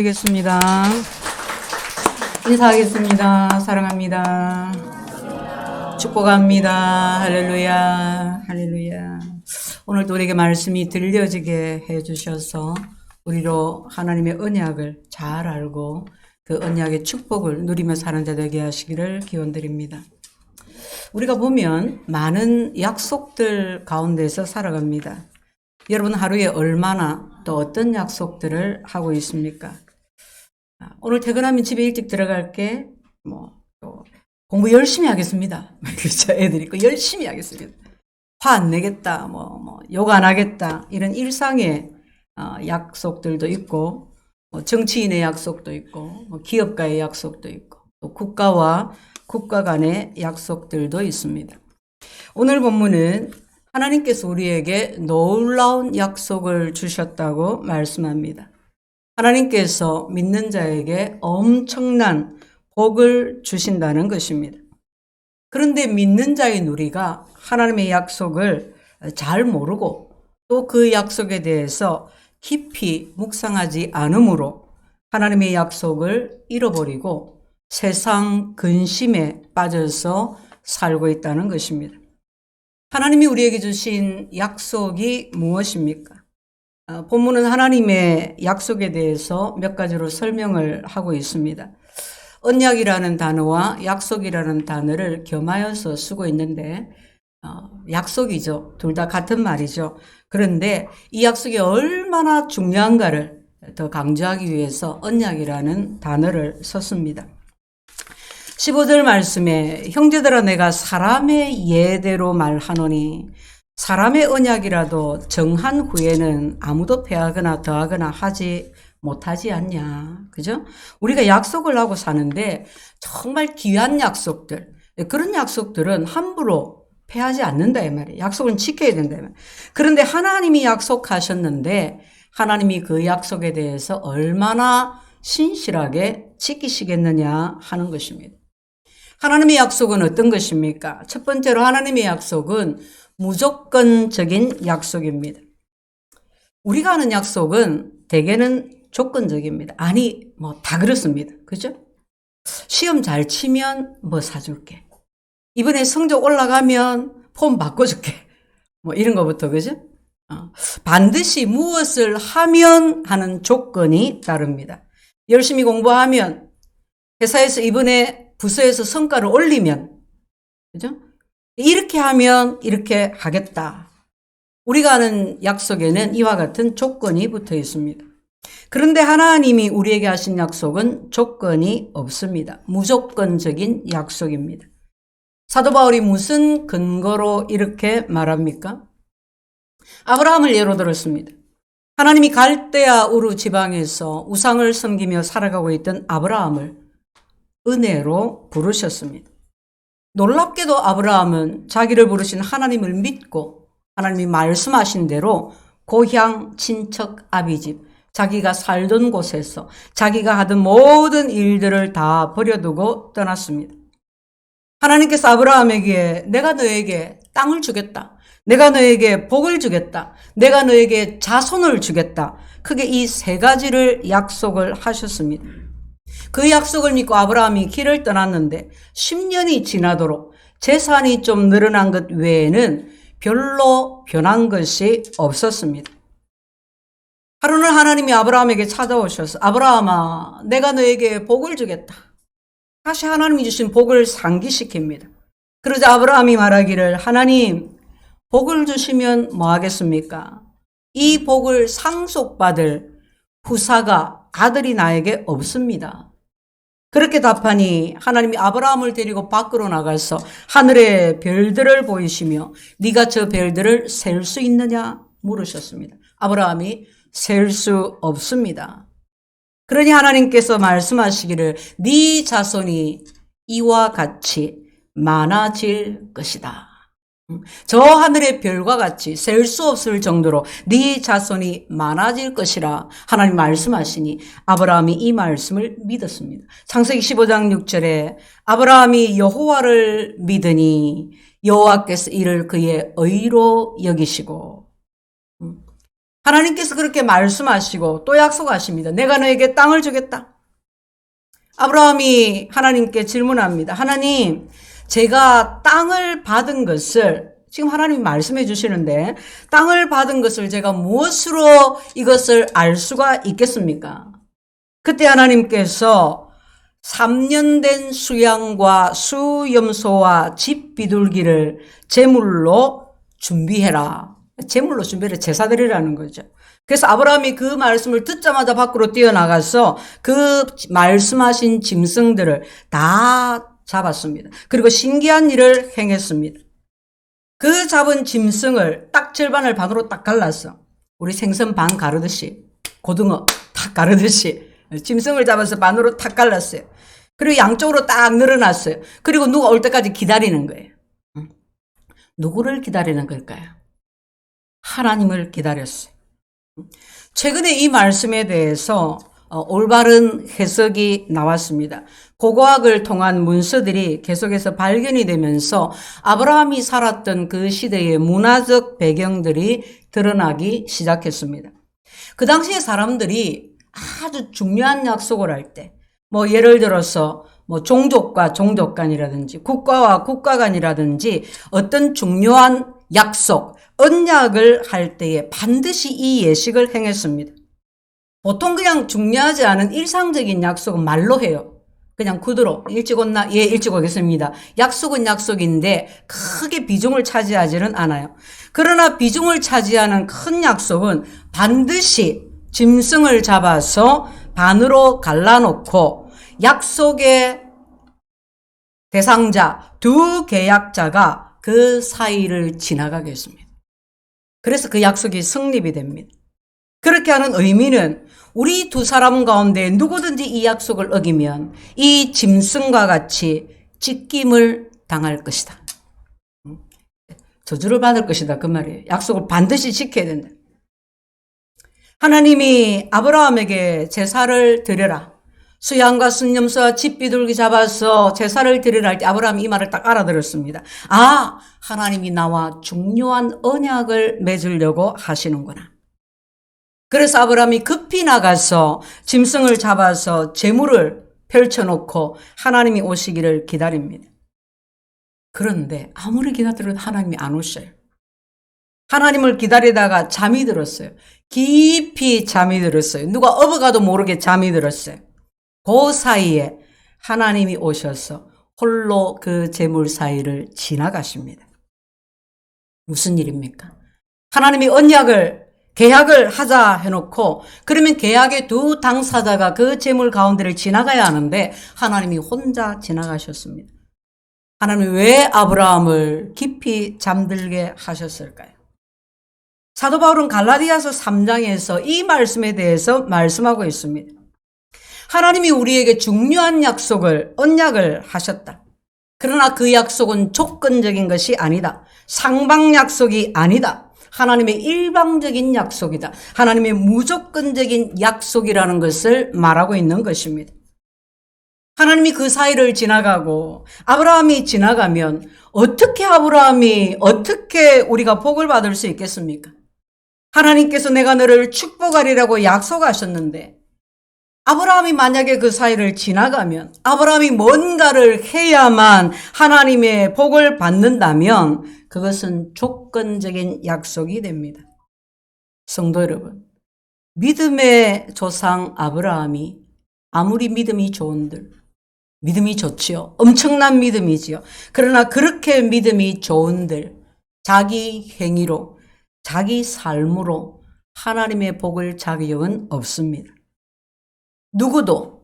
드리겠습니다. 인사하겠습니다. 사랑합니다. 축복합니다. 할렐루야. 할렐루야. 오늘도 우리에게 말씀이 들려지게 해주셔서 우리로 하나님의 언약을 잘 알고 그 언약의 축복을 누리며 사는 자 되게 하시기를 기원드립니다. 우리가 보면 많은 약속들 가운데서 살아갑니다. 여러분 하루에 얼마나 또 어떤 약속들을 하고 있습니까? 오늘 퇴근하면 집에 일찍 들어갈게. 또 공부 열심히 하겠습니다. 그렇죠? 애들이 있고 열심히 하겠습니다. 화 안 내겠다. 욕 안 하겠다. 이런 일상의 약속들도 있고, 정치인의 약속도 있고, 기업가의 약속도 있고, 또 국가와 국가 간의 약속들도 있습니다. 오늘 본문은 하나님께서 우리에게 놀라운 약속을 주셨다고 말씀합니다. 하나님께서 믿는 자에게 엄청난 복을 주신다는 것입니다. 그런데 믿는 자인 우리가 하나님의 약속을 잘 모르고 또 그 약속에 대해서 깊이 묵상하지 않으므로 하나님의 약속을 잃어버리고 세상 근심에 빠져서 살고 있다는 것입니다. 하나님이 우리에게 주신 약속이 무엇입니까? 본문은 하나님의 약속에 대해서 몇 가지로 설명을 하고 있습니다. 언약이라는 단어와 약속이라는 단어를 겸하여서 쓰고 있는데 약속이죠. 둘 다 같은 말이죠. 그런데 이 약속이 얼마나 중요한가를 더 강조하기 위해서 언약이라는 단어를 썼습니다. 15절 말씀에 형제들아 내가 사람의 예대로 말하노니 사람의 언약이라도 정한 후에는 아무도 패하거나 더하거나 하지 못하지 않냐. 그죠? 우리가 약속을 하고 사는데 정말 귀한 약속들, 그런 약속들은 함부로 패하지 않는다 이 말이에요. 약속은 지켜야 된다 이 말이에요. 그런데 하나님이 약속하셨는데 하나님이 그 약속에 대해서 얼마나 신실하게 지키시겠느냐 하는 것입니다. 하나님의 약속은 어떤 것입니까? 첫 번째로 하나님의 약속은 무조건적인 약속입니다. 우리가 하는 약속은 대개는 조건적입니다. 아니, 다 그렇습니다. 그죠? 시험 잘 치면 사줄게. 이번에 성적 올라가면 폰 바꿔줄게. 이런 거부터, 그죠? 반드시 무엇을 하면 하는 조건이 다릅니다. 열심히 공부하면, 회사에서 이번에 부서에서 성과를 올리면, 그죠? 이렇게 하면 이렇게 하겠다. 우리가 하는 약속에는 이와 같은 조건이 붙어 있습니다. 그런데 하나님이 우리에게 하신 약속은 조건이 없습니다. 무조건적인 약속입니다. 사도 바울이 무슨 근거로 이렇게 말합니까? 아브라함을 예로 들었습니다. 하나님이 갈대아 우르 지방에서 우상을 섬기며 살아가고 있던 아브라함을 은혜로 부르셨습니다. 놀랍게도 아브라함은 자기를 부르신 하나님을 믿고 하나님이 말씀하신 대로 고향 친척 아비집 자기가 살던 곳에서 자기가 하던 모든 일들을 다 버려두고 떠났습니다. 하나님께서 아브라함에게 내가 너에게 땅을 주겠다. 내가 너에게 복을 주겠다. 내가 너에게 자손을 주겠다. 크게 이 세 가지를 약속을 하셨습니다. 그 약속을 믿고 아브라함이 길을 떠났는데 10년이 지나도록 재산이 좀 늘어난 것 외에는 별로 변한 것이 없었습니다. 하루는 하나님이 아브라함에게 찾아오셔서 아브라함아 내가 너에게 복을 주겠다. 다시 하나님이 주신 복을 상기시킵니다. 그러자 아브라함이 말하기를 하나님 복을 주시면 뭐 하겠습니까? 이 복을 상속받을 후사가 아들이 나에게 없습니다. 그렇게 답하니 하나님이 아브라함을 데리고 밖으로 나가서 하늘의 별들을 보이시며 네가 저 별들을 셀 수 있느냐 물으셨습니다. 아브라함이 셀 수 없습니다. 그러니 하나님께서 말씀하시기를 네 자손이 이와 같이 많아질 것이다. 저 하늘의 별과 같이 셀 수 없을 정도로 네 자손이 많아질 것이라 하나님 말씀하시니 아브라함이 이 말씀을 믿었습니다. 창세기 15장 6절에 아브라함이 여호와를 믿으니 여호와께서 이를 그의 의로 여기시고 하나님께서 그렇게 말씀하시고 또 약속하십니다. 내가 너에게 땅을 주겠다. 아브라함이 하나님께 질문합니다. 하나님, 제가 땅을 받은 것을, 지금 하나님이 말씀해 주시는데, 땅을 받은 것을 제가 무엇으로 이것을 알 수가 있겠습니까? 그때 하나님께서 3년 된 수양과 수염소와 집 비둘기를 제물로 준비해라. 제물로 준비해라. 제사드리라는 거죠. 그래서 아브라함이 그 말씀을 듣자마자 밖으로 뛰어나가서 그 말씀하신 짐승들을 다 잡았습니다. 그리고 신기한 일을 행했습니다. 그 잡은 짐승을 딱 절반을 반으로 딱 갈랐어. 우리 생선 반 가르듯이, 고등어 딱 가르듯이 짐승을 잡아서 반으로 탁 갈랐어요. 그리고 양쪽으로 딱 늘어났어요. 그리고 누가 올 때까지 기다리는 거예요. 누구를 기다리는 걸까요? 하나님을 기다렸어요. 최근에 이 말씀에 대해서 올바른 해석이 나왔습니다. 고고학을 통한 문서들이 계속해서 발견이 되면서 아브라함이 살았던 그 시대의 문화적 배경들이 드러나기 시작했습니다. 그 당시에 사람들이 아주 중요한 약속을 할 때, 예를 들어서 종족과 종족 간이라든지 국가와 국가 간이라든지 어떤 중요한 약속, 언약을 할 때에 반드시 이 예식을 행했습니다. 보통 그냥 중요하지 않은 일상적인 약속은 말로 해요. 그냥 구두로 일찍 온나? 예, 일찍 오겠습니다. 약속은 약속인데 크게 비중을 차지하지는 않아요. 그러나 비중을 차지하는 큰 약속은 반드시 짐승을 잡아서 반으로 갈라놓고 약속의 대상자, 두 계약자가 그 사이를 지나가겠습니다. 그래서 그 약속이 성립이 됩니다. 그렇게 하는 의미는 우리 두 사람 가운데 누구든지 이 약속을 어기면 이 짐승과 같이 찢김을 당할 것이다. 저주를 받을 것이다. 그 말이에요. 약속을 반드시 지켜야 된다. 하나님이 아브라함에게 제사를 드려라. 수양과 순념소와 집비둘기 잡아서 제사를 드리라 할 때 아브라함이 이 말을 딱 알아들었습니다. 아, 하나님이 나와 중요한 언약을 맺으려고 하시는구나. 그래서 아브라함이 급히 나가서 짐승을 잡아서 제물을 펼쳐놓고 하나님이 오시기를 기다립니다. 그런데 아무리 기다려도 하나님이 안 오셔요. 하나님을 기다리다가 잠이 들었어요. 깊이 잠이 들었어요. 누가 업어가도 모르게 잠이 들었어요. 그 사이에 하나님이 오셔서 홀로 그 제물 사이를 지나가십니다. 무슨 일입니까? 하나님이 계약을 하자 해놓고 그러면 계약의 두 당사자가 그 제물 가운데를 지나가야 하는데 하나님이 혼자 지나가셨습니다. 하나님이 왜 아브라함을 깊이 잠들게 하셨을까요? 사도 바울은 갈라디아서 3장에서 이 말씀에 대해서 말씀하고 있습니다. 하나님이 우리에게 중요한 언약을 하셨다. 그러나 그 약속은 조건적인 것이 아니다. 상방 약속이 아니다. 하나님의 일방적인 약속이다. 하나님의 무조건적인 약속이라는 것을 말하고 있는 것입니다. 하나님이 그 사이를 지나가고 아브라함이 지나가면 어떻게 우리가 복을 받을 수 있겠습니까? 하나님께서 내가 너를 축복하리라고 약속하셨는데 아브라함이 만약에 그 사이를 지나가면 아브라함이 뭔가를 해야만 하나님의 복을 받는다면 그것은 조건적인 약속이 됩니다. 성도 여러분, 믿음의 조상 아브라함이 아무리 믿음이 좋지요. 엄청난 믿음이지요. 그러나 그렇게 믿음이 좋은들 자기 행위로 자기 삶으로 하나님의 복을 자격은 없습니다.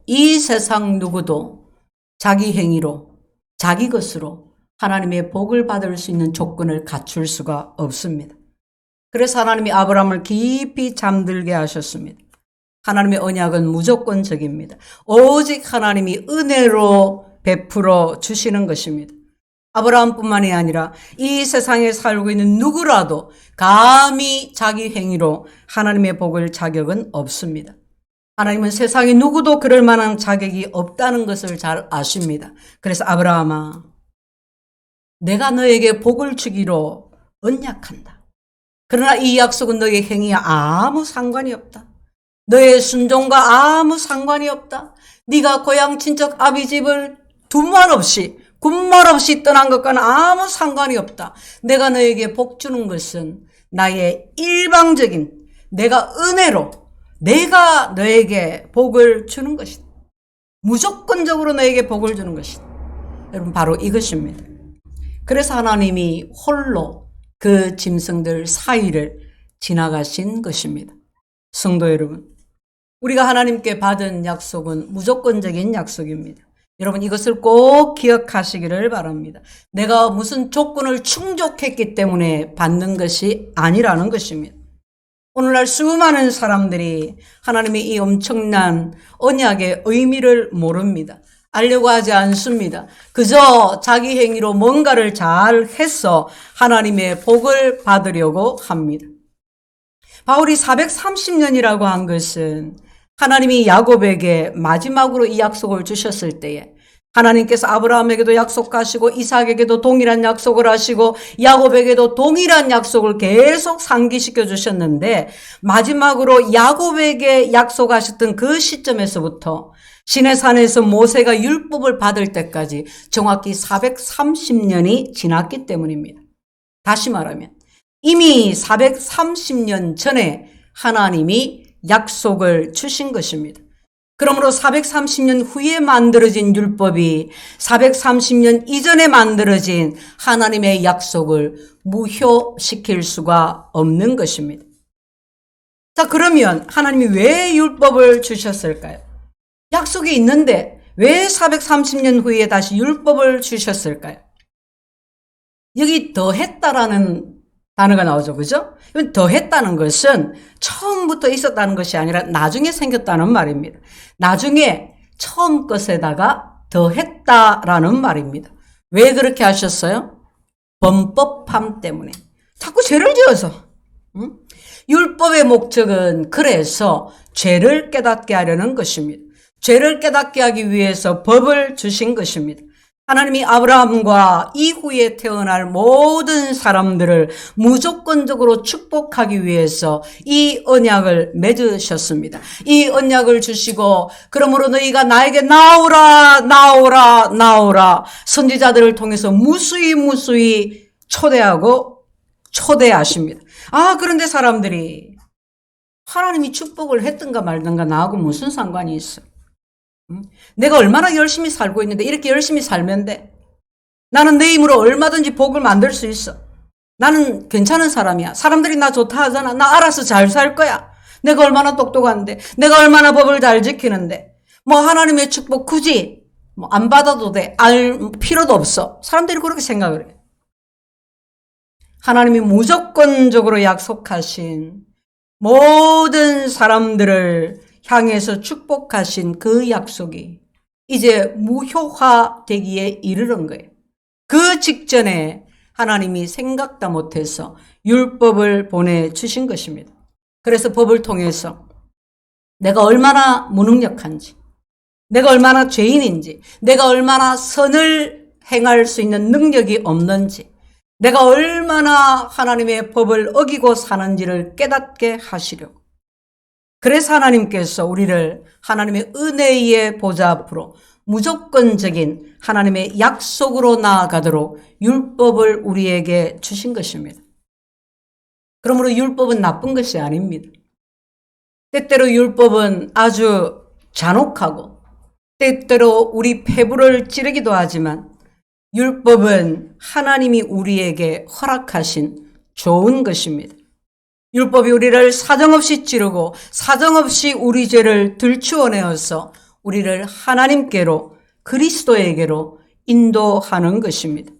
이 세상 누구도 자기 행위로 자기 것으로 하나님의 복을 받을 수 있는 조건을 갖출 수가 없습니다. 그래서 하나님이 아브라함을 깊이 잠들게 하셨습니다. 하나님의 언약은 무조건적입니다. 오직 하나님이 은혜로 베풀어 주시는 것입니다. 아브라함뿐만이 아니라 이 세상에 살고 있는 누구라도 감히 자기 행위로 하나님의 복을 자격은 없습니다. 하나님은 세상에 누구도 그럴 만한 자격이 없다는 것을 잘 아십니다. 그래서 아브라함아, 내가 너에게 복을 주기로 언약한다. 그러나 이 약속은 너의 행위와 아무 상관이 없다. 너의 순종과 아무 상관이 없다. 네가 고향 친척 아비 집을 두말 없이 군말 없이 떠난 것과는 아무 상관이 없다. 내가 너에게 복 주는 것은 나의 일방적인 내가 은혜로 내가 너에게 복을 주는 것이다. 무조건적으로 너에게 복을 주는 것이다. 여러분 바로 이것입니다. 그래서 하나님이 홀로 그 짐승들 사이를 지나가신 것입니다. 성도 여러분, 우리가 하나님께 받은 약속은 무조건적인 약속입니다. 여러분 이것을 꼭 기억하시기를 바랍니다. 내가 무슨 조건을 충족했기 때문에 받는 것이 아니라는 것입니다. 오늘날 수많은 사람들이 하나님의 이 엄청난 언약의 의미를 모릅니다. 알려고 하지 않습니다. 그저 자기 행위로 뭔가를 잘 해서 하나님의 복을 받으려고 합니다. 바울이 430년이라고 한 것은 하나님이 야곱에게 마지막으로 이 약속을 주셨을 때에 하나님께서 아브라함에게도 약속하시고 이삭에게도 동일한 약속을 하시고 야곱에게도 동일한 약속을 계속 상기시켜 주셨는데 마지막으로 야곱에게 약속하셨던 그 시점에서부터 시내산에서 모세가 율법을 받을 때까지 정확히 430년이 지났기 때문입니다. 다시 말하면 이미 430년 전에 하나님이 약속을 주신 것입니다. 그러므로 430년 후에 만들어진 율법이 430년 이전에 만들어진 하나님의 약속을 무효시킬 수가 없는 것입니다. 자, 그러면 하나님이 왜 율법을 주셨을까요? 약속이 있는데 왜 430년 후에 다시 율법을 주셨을까요? 여기 더했다라는 단어가 나오죠. 그죠? 더했다는 것은 처음부터 있었다는 것이 아니라 나중에 생겼다는 말입니다. 나중에 처음 것에다가 더했다라는 말입니다. 왜 그렇게 하셨어요? 범법함 때문에. 자꾸 죄를 지어서. 율법의 목적은 그래서 죄를 깨닫게 하려는 것입니다. 죄를 깨닫게 하기 위해서 법을 주신 것입니다. 하나님이 아브라함과 이후에 태어날 모든 사람들을 무조건적으로 축복하기 위해서 이 언약을 맺으셨습니다. 이 언약을 주시고 그러므로 너희가 나에게 나오라 나오라 나오라 선지자들을 통해서 무수히 초대하십니다. 그런데 사람들이 하나님이 축복을 했든가 말든가 나하고 무슨 상관이 있어? 내가 얼마나 열심히 살고 있는데 이렇게 열심히 살면 돼. 나는 내 힘으로 얼마든지 복을 만들 수 있어. 나는 괜찮은 사람이야. 사람들이 나 좋다 하잖아. 나 알아서 잘 살 거야. 내가 얼마나 똑똑한데. 내가 얼마나 법을 잘 지키는데. 하나님의 축복 굳이 안 받아도 돼. 알 필요도 없어. 사람들이 그렇게 생각을 해. 하나님이 무조건적으로 약속하신 모든 사람들을 향해서 축복하신 그 약속이 이제 무효화되기에 이르는 거예요. 그 직전에 하나님이 생각도 못해서 율법을 보내주신 것입니다. 그래서 법을 통해서 내가 얼마나 무능력한지, 내가 얼마나 죄인인지, 내가 얼마나 선을 행할 수 있는 능력이 없는지, 내가 얼마나 하나님의 법을 어기고 사는지를 깨닫게 하시려고. 그래서 하나님께서 우리를 하나님의 은혜의 보좌 앞으로 무조건적인 하나님의 약속으로 나아가도록 율법을 우리에게 주신 것입니다. 그러므로 율법은 나쁜 것이 아닙니다. 때때로 율법은 아주 잔혹하고 때때로 우리 폐부를 찌르기도 하지만 율법은 하나님이 우리에게 허락하신 좋은 것입니다. 율법이 우리를 사정없이 찌르고 사정없이 우리 죄를 들추어내어서 우리를 하나님께로 그리스도에게로 인도하는 것입니다.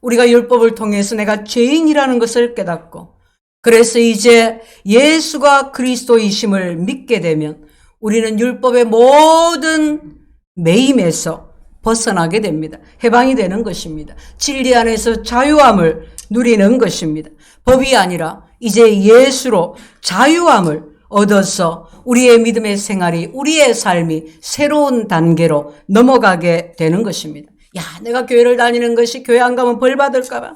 우리가 율법을 통해서 내가 죄인이라는 것을 깨닫고 그래서 이제 예수가 그리스도이심을 믿게 되면 우리는 율법의 모든 매임에서 벗어나게 됩니다. 해방이 되는 것입니다. 진리 안에서 자유함을 누리는 것입니다. 법이 아니라 이제 예수로 자유함을 얻어서 우리의 믿음의 생활이, 우리의 삶이 새로운 단계로 넘어가게 되는 것입니다. 내가 교회를 다니는 것이 교회 안 가면 벌 받을까 봐.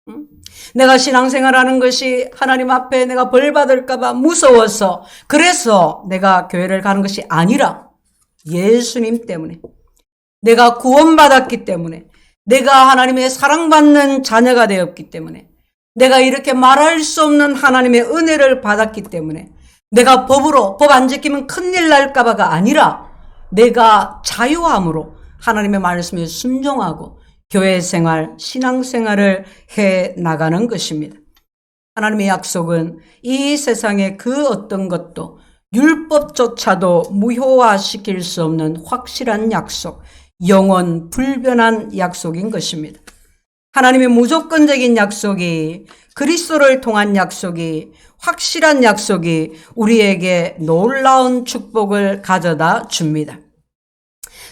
응? 내가 신앙생활하는 것이 하나님 앞에 내가 벌 받을까 봐 무서워서 그래서 내가 교회를 가는 것이 아니라 예수님 때문에, 내가 구원받았기 때문에, 내가 하나님의 사랑받는 자녀가 되었기 때문에, 내가 이렇게 말할 수 없는 하나님의 은혜를 받았기 때문에, 내가 법으로 법 안 지키면 큰일 날까 봐가 아니라 내가 자유함으로 하나님의 말씀에 순종하고 교회 생활, 신앙 생활을 해 나가는 것입니다. 하나님의 약속은 이 세상의 그 어떤 것도 율법조차도 무효화시킬 수 없는 확실한 약속, 영원 불변한 약속인 것입니다. 하나님의 무조건적인 약속이, 그리스도를 통한 약속이, 확실한 약속이 우리에게 놀라운 축복을 가져다 줍니다.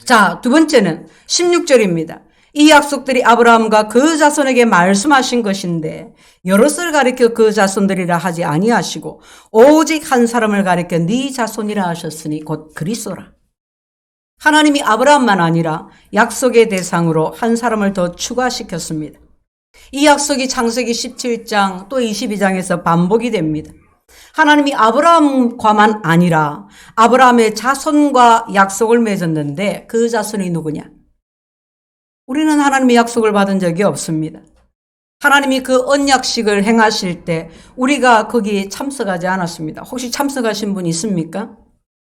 자, 두 번째는 16절입니다. 이 약속들이 아브라함과 그 자손에게 말씀하신 것인데 여럿을 가리켜 그 자손들이라 하지 아니하시고 오직 한 사람을 가리켜 네 자손이라 하셨으니 곧 그리스도라. 하나님이 아브라함만 아니라 약속의 대상으로 한 사람을 더 추가시켰습니다. 이 약속이 창세기 17장 또 22장에서 반복이 됩니다. 하나님이 아브라함과만 아니라 아브라함의 자손과 약속을 맺었는데 그 자손이 누구냐? 우리는 하나님의 약속을 받은 적이 없습니다. 하나님이 그 언약식을 행하실 때 우리가 거기에 참석하지 않았습니다. 혹시 참석하신 분 있습니까?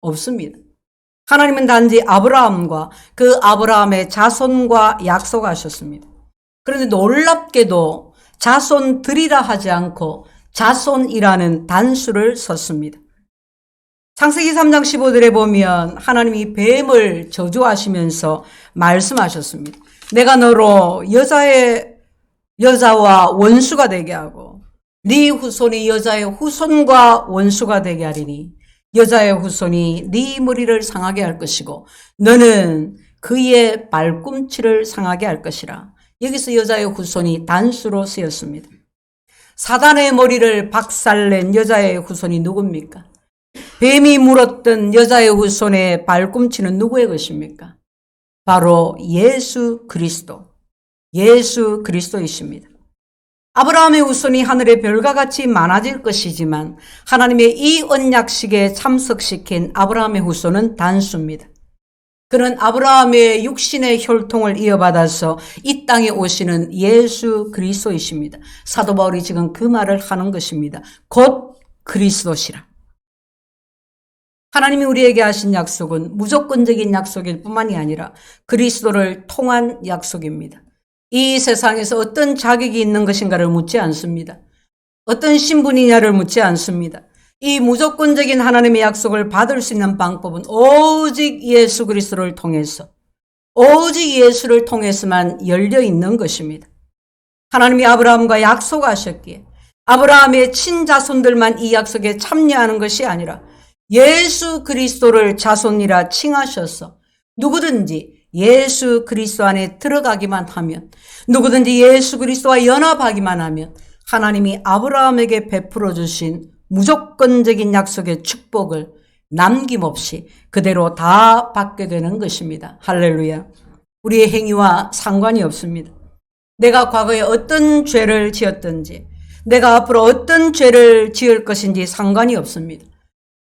없습니다. 하나님은 단지 아브라함과 그 아브라함의 자손과 약속하셨습니다. 그런데 놀랍게도 자손들이라 하지 않고 자손이라는 단수를 썼습니다. 창세기 3장 15절에 보면 하나님이 뱀을 저주하시면서 말씀하셨습니다. 내가 너로 여자와 원수가 되게 하고 네 후손이 여자의 후손과 원수가 되게 하리니 여자의 후손이 네 머리를 상하게 할 것이고 너는 그의 발꿈치를 상하게 할 것이라. 여기서 여자의 후손이 단수로 쓰였습니다. 사단의 머리를 박살낸 여자의 후손이 누굽니까? 뱀이 물었던 여자의 후손의 발꿈치는 누구의 것입니까? 바로 예수 그리스도이십니다. 아브라함의 후손이 하늘의 별과 같이 많아질 것이지만 하나님의 이 언약식에 참석시킨 아브라함의 후손은 단수입니다. 그는 아브라함의 육신의 혈통을 이어받아서 이 땅에 오시는 예수 그리스도이십니다. 사도 바울이 지금 그 말을 하는 것입니다. 곧 그리스도시라. 하나님이 우리에게 하신 약속은 무조건적인 약속일 뿐만이 아니라 그리스도를 통한 약속입니다. 이 세상에서 어떤 자격이 있는 것인가를 묻지 않습니다. 어떤 신분이냐를 묻지 않습니다. 이 무조건적인 하나님의 약속을 받을 수 있는 방법은 오직 예수 그리스도를 통해서, 오직 예수를 통해서만 열려 있는 것입니다. 하나님이 아브라함과 약속하셨기에 아브라함의 친자손들만 이 약속에 참여하는 것이 아니라 예수 그리스도를 자손이라 칭하셔서 누구든지 예수 그리스도 안에 들어가기만 하면, 누구든지 예수 그리스도와 연합하기만 하면 하나님이 아브라함에게 베풀어 주신 무조건적인 약속의 축복을 남김없이 그대로 다 받게 되는 것입니다. 할렐루야. 우리의 행위와 상관이 없습니다. 내가 과거에 어떤 죄를 지었든지, 내가 앞으로 어떤 죄를 지을 것인지 상관이 없습니다.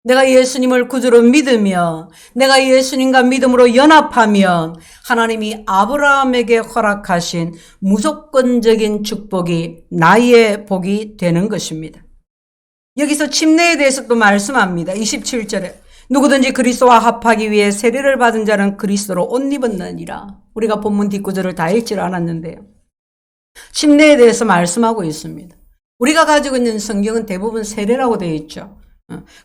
내가 예수님을 구주로 믿으며 내가 예수님과 믿음으로 연합하면 하나님이 아브라함에게 허락하신 무조건적인 축복이 나의 복이 되는 것입니다. 여기서 침례에 대해서 또 말씀합니다. 27절에 누구든지 그리스도와 합하기 위해 세례를 받은 자는 그리스도로 옷 입었느니라. 우리가 본문 뒷구절을 다 읽지 않았는데요. 침례에 대해서 말씀하고 있습니다. 우리가 가지고 있는 성경은 대부분 세례라고 되어 있죠.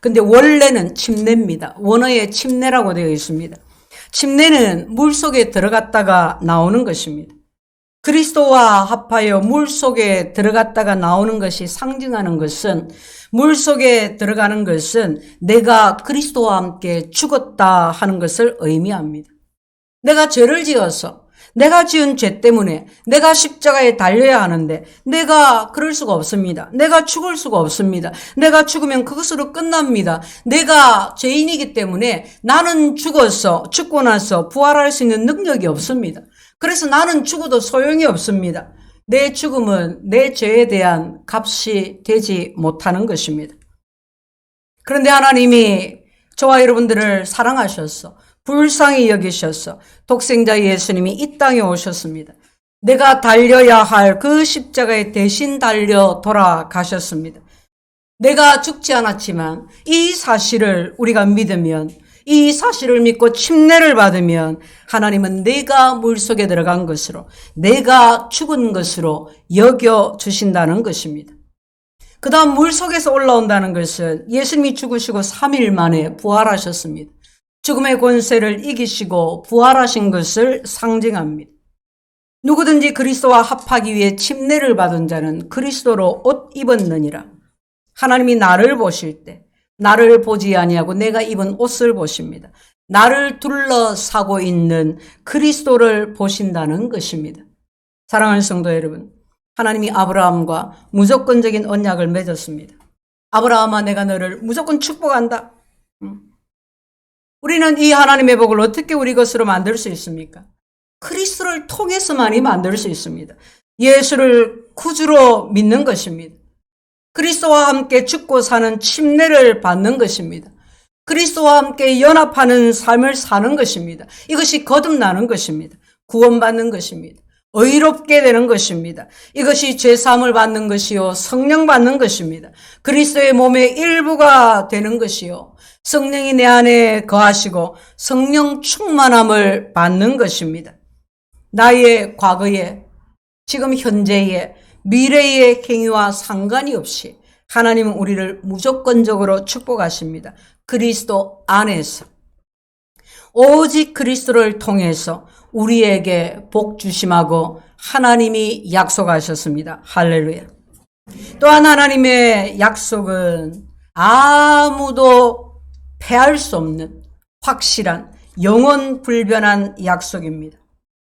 근데 원래는 침례입니다. 원어에 침례라고 되어 있습니다. 침례는 물속에 들어갔다가 나오는 것입니다. 그리스도와 합하여 물속에 들어갔다가 나오는 것이 상징하는 것은, 물속에 들어가는 것은 내가 그리스도와 함께 죽었다 하는 것을 의미합니다. 내가 죄를 지어서, 내가 지은 죄 때문에 내가 십자가에 달려야 하는데 내가 그럴 수가 없습니다. 내가 죽을 수가 없습니다. 내가 죽으면 그것으로 끝납니다. 내가 죄인이기 때문에 나는 죽고 나서 부활할 수 있는 능력이 없습니다. 그래서 나는 죽어도 소용이 없습니다. 내 죽음은 내 죄에 대한 값이 되지 못하는 것입니다. 그런데 하나님이 저와 여러분들을 사랑하셔서 불쌍히 여기셔서 독생자 예수님이 이 땅에 오셨습니다. 내가 달려야 할 그 십자가에 대신 달려 돌아가셨습니다. 내가 죽지 않았지만 이 사실을 우리가 믿으면, 이 사실을 믿고 침례를 받으면 하나님은 내가 물속에 들어간 것으로, 내가 죽은 것으로 여겨주신다는 것입니다. 그 다음 물속에서 올라온다는 것은 예수님이 죽으시고 3일 만에 부활하셨습니다. 죽음의 권세를 이기시고 부활하신 것을 상징합니다. 누구든지 그리스도와 합하기 위해 침례를 받은 자는 그리스도로 옷 입었느니라. 하나님이 나를 보실 때 나를 보지 아니하고 내가 입은 옷을 보십니다. 나를 둘러싸고 있는 그리스도를 보신다는 것입니다. 사랑하는 성도 여러분, 하나님이 아브라함과 무조건적인 언약을 맺었습니다. 아브라함아, 내가 너를 무조건 축복한다. 우리는 이 하나님의 복을 어떻게 우리 것으로 만들 수 있습니까? 그리스도를 통해서만이 만들 수 있습니다. 예수를 구주로 믿는 것입니다. 그리스도와 함께 죽고 사는 침례를 받는 것입니다. 그리스도와 함께 연합하는 삶을 사는 것입니다. 이것이 거듭나는 것입니다. 구원받는 것입니다. 의롭게 되는 것입니다. 이것이 죄사함을 받는 것이요, 성령 받는 것입니다. 그리스도의 몸의 일부가 되는 것이요, 성령이 내 안에 거하시고 성령 충만함을 받는 것입니다. 나의 과거에, 지금 현재의, 미래의 행위와 상관이 없이 하나님은 우리를 무조건적으로 축복하십니다. 그리스도 안에서. 오직 그리스도를 통해서 우리에게 복 주심하고 하나님이 약속하셨습니다. 할렐루야. 또한 하나님의 약속은 아무도 패할 수 없는 확실한 영원 불변한 약속입니다.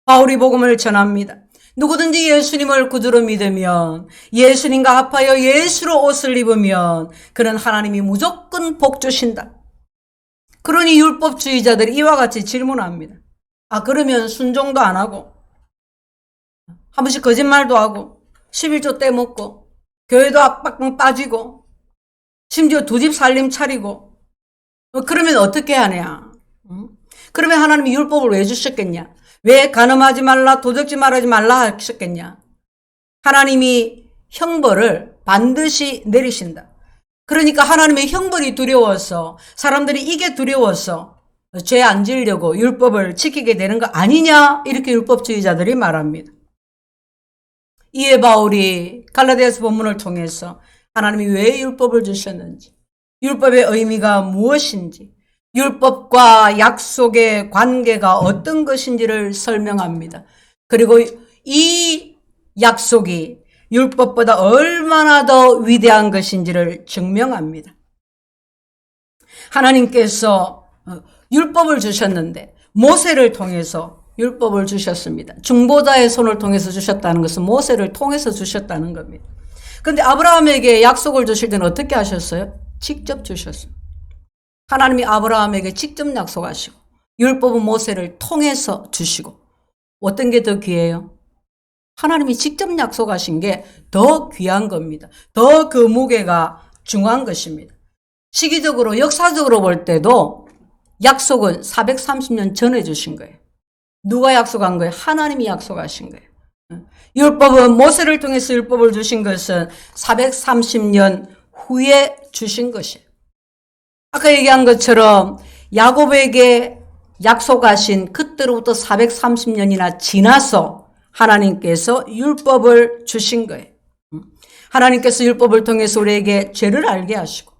바울이 복음을 전합니다. 누구든지 예수님을 구주로 믿으면, 예수님과 합하여 예수로 옷을 입으면 그는 하나님이 무조건 복 주신다. 그러니 율법주의자들이 이와 같이 질문합니다. 그러면 순종도 안 하고, 한 번씩 거짓말도 하고, 11조 떼먹고, 교회도 압박 빠지고, 심지어 두 집 살림 차리고, 그러면 어떻게 하냐? 그러면 하나님이 율법을 왜 주셨겠냐? 왜 간음하지 말라, 도적질 말하지 말라 하셨겠냐? 하나님이 형벌을 반드시 내리신다. 그러니까 하나님의 형벌이 두려워서, 사람들이 이게 두려워서 죄 안 지으려고 율법을 지키게 되는 거 아니냐? 이렇게 율법주의자들이 말합니다. 이에 바울이 갈라디아서 본문을 통해서 하나님이 왜 율법을 주셨는지, 율법의 의미가 무엇인지, 율법과 약속의 관계가 어떤 것인지를 설명합니다. 그리고 이 약속이 율법보다 얼마나 더 위대한 것인지를 증명합니다. 하나님께서 율법을 주셨는데 모세를 통해서 율법을 주셨습니다. 중보자의 손을 통해서 주셨다는 것은 모세를 통해서 주셨다는 겁니다. 그런데 아브라함에게 약속을 주실 때는 어떻게 하셨어요? 직접 주셨습니다. 하나님이 아브라함에게 직접 약속하시고 율법은 모세를 통해서 주시고, 어떤 게 더 귀해요? 하나님이 직접 약속하신 게 더 귀한 겁니다. 더 그 무게가 중요한 것입니다. 시기적으로, 역사적으로 볼 때도 약속은 430년 전에 주신 거예요. 누가 약속한 거예요? 하나님이 약속하신 거예요. 율법은 모세를 통해서 율법을 주신 것은 430년 후에 주신 것이에요. 아까 얘기한 것처럼 야곱에게 약속하신 그때로부터 430년이나 지나서 하나님께서 율법을 주신 거예요. 하나님께서 율법을 통해서 우리에게 죄를 알게 하시고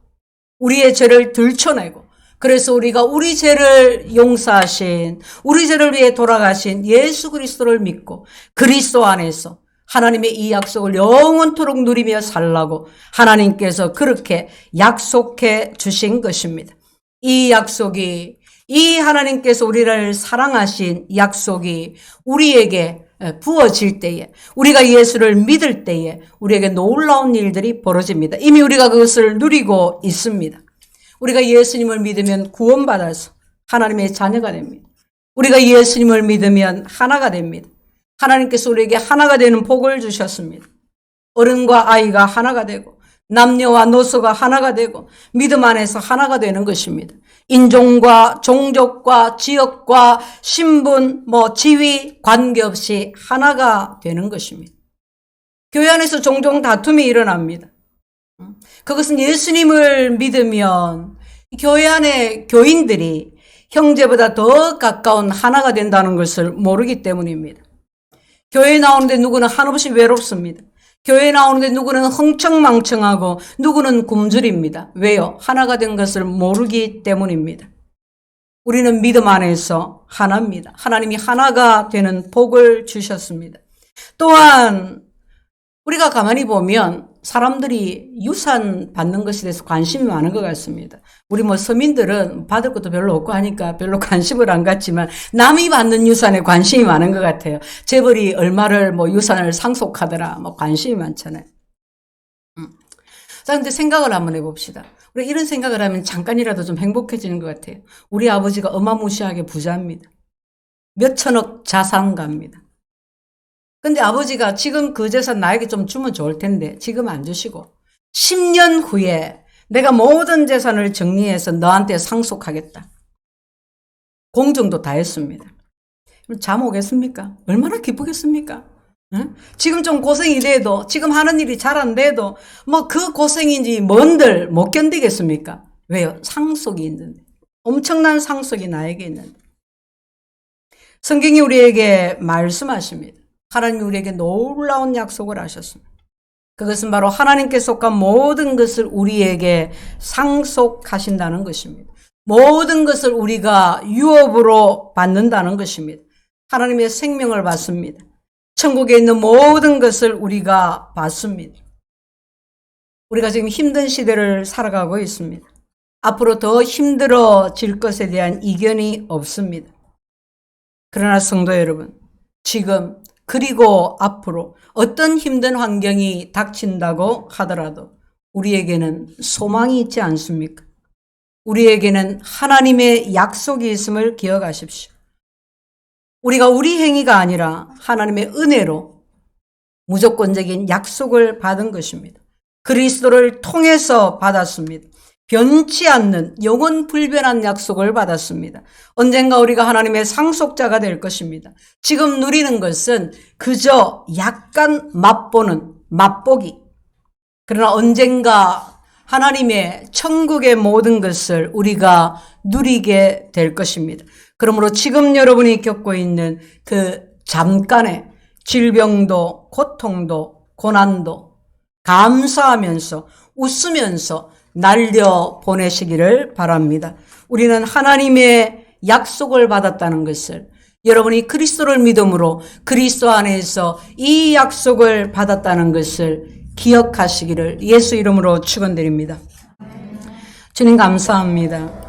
우리의 죄를 들춰내고, 그래서 우리가 우리 죄를 용서하신, 우리 죄를 위해 돌아가신 예수 그리스도를 믿고 그리스도 안에서 하나님의 이 약속을 영원토록 누리며 살라고 하나님께서 그렇게 약속해 주신 것입니다. 이 약속이, 이 하나님께서 우리를 사랑하신 약속이 우리에게 부어질 때에, 우리가 예수를 믿을 때에 우리에게 놀라운 일들이 벌어집니다. 이미 우리가 그것을 누리고 있습니다. 우리가 예수님을 믿으면 구원받아서 하나님의 자녀가 됩니다. 우리가 예수님을 믿으면 하나가 됩니다. 하나님께서 우리에게 하나가 되는 복을 주셨습니다. 어른과 아이가 하나가 되고 남녀와 노소가 하나가 되고 믿음 안에서 하나가 되는 것입니다. 인종과 종족과 지역과 신분, 지위 관계없이 하나가 되는 것입니다. 교회 안에서 종종 다툼이 일어납니다. 그것은 예수님을 믿으면 교회 안에 교인들이 형제보다 더 가까운 하나가 된다는 것을 모르기 때문입니다. 교회에 나오는데 누구는 한없이 외롭습니다. 교회에 나오는데 누구는 흥청망청하고 누구는 굶주립니다. 왜요? 하나가 된 것을 모르기 때문입니다. 우리는 믿음 안에서 하나입니다. 하나님이 하나가 되는 복을 주셨습니다. 또한 우리가 가만히 보면 사람들이 유산 받는 것에 대해서 관심이 많은 것 같습니다. 우리 서민들은 받을 것도 별로 없고 하니까 별로 관심을 안 갖지만 남이 받는 유산에 관심이 많은 것 같아요. 재벌이 얼마를 유산을 상속하더라 관심이 많잖아요. 자, 근데 생각을 한번 해봅시다. 우리 이런 생각을 하면 잠깐이라도 좀 행복해지는 것 같아요. 우리 아버지가 어마무시하게 부자입니다. 몇천억 자산가입니다. 근데 아버지가 지금 그 재산 나에게 좀 주면 좋을 텐데 지금 안 주시고 10년 후에 내가 모든 재산을 정리해서 너한테 상속하겠다. 공정도 다 했습니다. 잠 오겠습니까? 얼마나 기쁘겠습니까? 응? 지금 좀 고생이 돼도 지금 하는 일이 잘 안 돼도 그 고생인지 뭔들 못 견디겠습니까? 왜요? 상속이 있는데. 엄청난 상속이 나에게 있는데. 성경이 우리에게 말씀하십니다. 하나님이 우리에게 놀라운 약속을 하셨습니다. 그것은 바로 하나님께 속한 모든 것을 우리에게 상속하신다는 것입니다. 모든 것을 우리가 유업으로 받는다는 것입니다. 하나님의 생명을 받습니다. 천국에 있는 모든 것을 우리가 받습니다. 우리가 지금 힘든 시대를 살아가고 있습니다. 앞으로 더 힘들어질 것에 대한 이견이 없습니다. 그러나 성도 여러분, 지금 그리고 앞으로 어떤 힘든 환경이 닥친다고 하더라도 우리에게는 소망이 있지 않습니까? 우리에게는 하나님의 약속이 있음을 기억하십시오. 우리가 우리 행위가 아니라 하나님의 은혜로 무조건적인 약속을 받은 것입니다. 그리스도를 통해서 받았습니다. 변치 않는 영원 불변한 약속을 받았습니다. 언젠가 우리가 하나님의 상속자가 될 것입니다. 지금 누리는 것은 그저 약간 맛보기. 그러나 언젠가 하나님의 천국의 모든 것을 우리가 누리게 될 것입니다. 그러므로 지금 여러분이 겪고 있는 그 잠깐의 질병도 고통도 고난도 감사하면서 웃으면서 날려 보내시기를 바랍니다. 우리는 하나님의 약속을 받았다는 것을, 여러분이 그리스도를 믿음으로 그리스도 안에서 이 약속을 받았다는 것을 기억하시기를 예수 이름으로 축원드립니다. 주님 감사합니다.